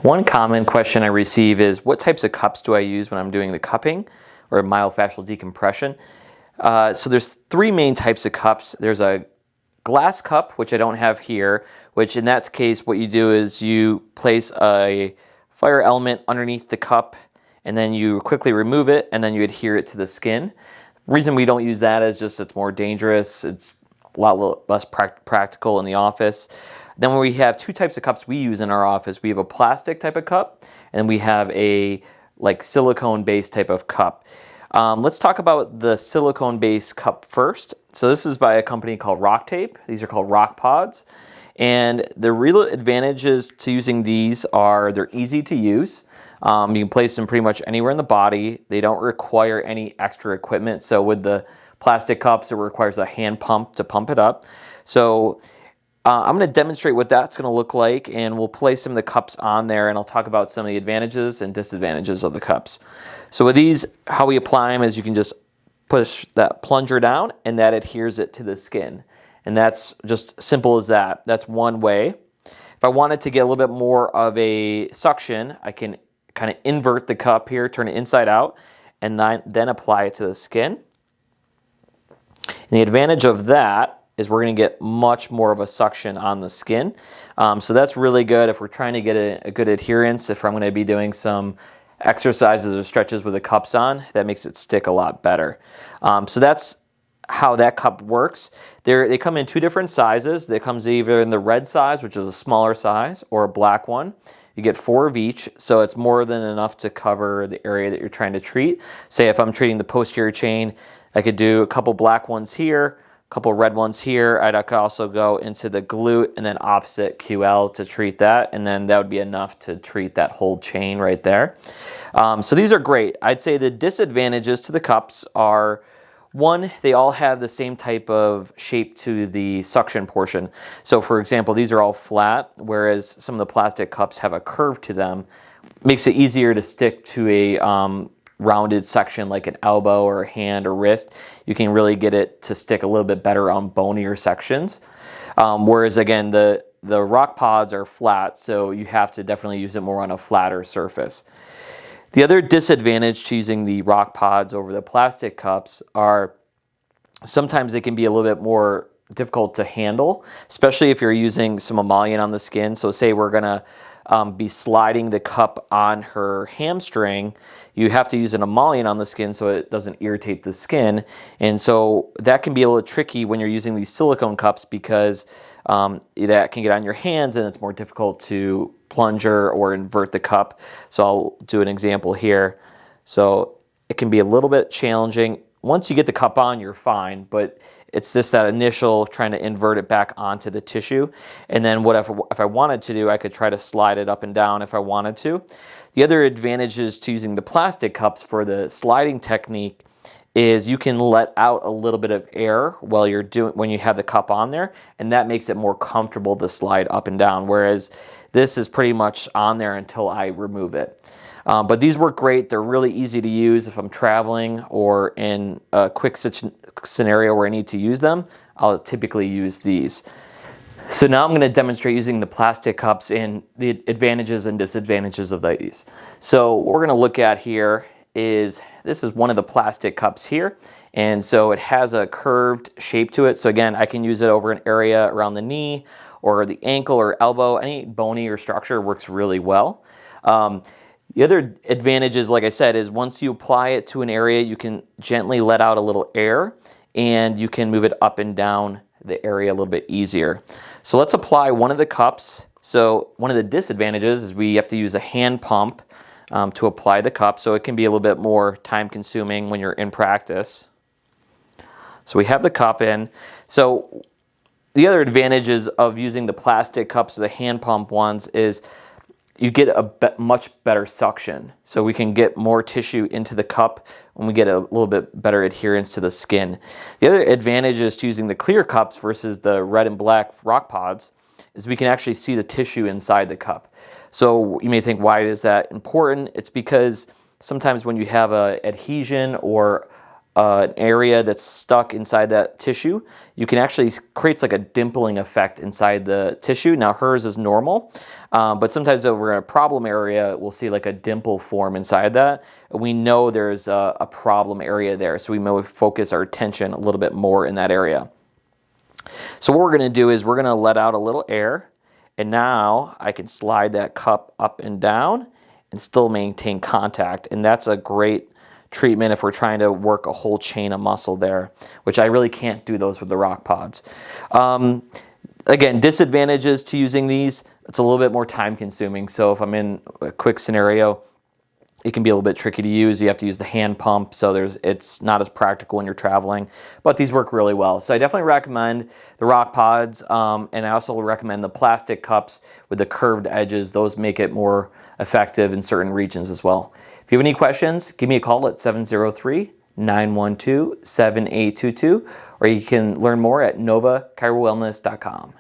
One common question I receive is, what types of cups do I use when I'm doing the cupping or myofascial decompression? So there's three main types of cups. There's a glass cup, which I don't have here, which in that case what you do is you place a fire element underneath the cup and then you quickly remove it and then you adhere it to the skin. The reason we don't use that is just it's more dangerous. It's a lot less practical in the office. Then we have two types of cups we use in our office. We have a plastic type of cup and we have a silicone based type of cup. Let's talk about the silicone based cup first. So this is by a company called Rocktape. These are called Rockpods. And the real advantages to using these are they're easy to use. You can place them pretty much anywhere in the body. They don't require any extra equipment. So with the plastic cups, it requires a hand pump to pump it up. So I'm going to demonstrate what that's going to look like, and we'll place some of the cups on there, and I'll talk about some of the advantages and disadvantages of the cups. So with these, how we apply them is you can just push that plunger down, and that adheres it to the skin. And that's just simple as that. That's one way. If I wanted to get a little bit more of a suction, I can kind of invert the cup here, turn it inside out, and then apply it to the skin. And the advantage of that is we're going to get much more of a suction on the skin. So that's really good if we're trying to get a good adherence. If I'm going to be doing some exercises or stretches with the cups on, that makes it stick a lot better. So that's how that cup works. They come in two different sizes. They comes either in the red size, which is a smaller size, or a black one. You get 4 of each, so it's more than enough to cover the area that you're trying to treat. Say if I'm treating the posterior chain, I could do a couple black ones here, couple red ones here. I could also go into the glute and then opposite QL to treat that, and then that would be enough to treat that whole chain right there. So these are great. I'd say the disadvantages to the cups are, one, they all have the same type of shape to the suction portion. So for example, these are all flat, whereas some of the plastic cups have a curve to them. Makes it easier to stick to a rounded section like an elbow or a hand or wrist. You can really get it to stick a little bit better on bonier sections. Whereas again, the Rockpods are flat, so you have to definitely use it more on a flatter surface. The other disadvantage to using the Rockpods over the plastic cups are sometimes they can be a little bit more difficult to handle, especially if you're using some emollient on the skin. So say we're gonna be sliding the cup on her hamstring, you have to use an emollient on the skin so it doesn't irritate the skin. And so that can be a little tricky when you're using these silicone cups because that can get on your hands and it's more difficult to plunger or invert the cup. So I'll do an example here. So it can be a little bit challenging. Once you get the cup on, you're fine, but it's just that initial trying to invert it back onto the tissue. And then if I wanted to do, I could try to slide it up and down if I wanted to. The other advantages to using the plastic cups for the sliding technique is you can let out a little bit of air while when you have the cup on there, and that makes it more comfortable to slide up and down, whereas this is pretty much on there until I remove it. But these work great. They're really easy to use if I'm traveling or in a quick scenario where I need to use them. I'll typically use these. So now I'm going to demonstrate using the plastic cups and the advantages and disadvantages of these. So what we're going to look at here is, this is one of the plastic cups here. And so it has a curved shape to it. So again, I can use it over an area around the knee or the ankle or elbow. Any bony or structure works really well. The other advantages, like I said, is once you apply it to an area, you can gently let out a little air and you can move it up and down the area a little bit easier. So let's apply one of the cups. So one of the disadvantages is we have to use a hand pump to apply the cup. So it can be a little bit more time consuming when you're in practice. So we have the cup in. So the other advantages of using the plastic cups or the hand pump ones is you get a much better suction. So we can get more tissue into the cup when we get a little bit better adherence to the skin. The other advantages to using the clear cups versus the red and black Rockpods is we can actually see the tissue inside the cup. So you may think, why is that important? It's because sometimes when you have an adhesion or an area that's stuck inside that tissue, you can actually creates like a dimpling effect inside the tissue. Now hers is normal, but sometimes over a problem area, we'll see like a dimple form inside that. And we know there's a problem area there, so we may focus our attention a little bit more in that area. So what we're going to do is we're going to let out a little air, and now I can slide that cup up and down and still maintain contact. And that's a great treatment if we're trying to work a whole chain of muscle there, which I really can't do those with the Rockpods. Again, disadvantages to using these, it's a little bit more time consuming. So if I'm in a quick scenario, it can be a little bit tricky to use. You have to use the hand pump, so it's not as practical when you're traveling, but these work really well. So I definitely recommend the Rockpods, and I also recommend the plastic cups with the curved edges. Those make it more effective in certain regions as well. If you have any questions, give me a call at 703-912-7822, or you can learn more at novachirowellness.com.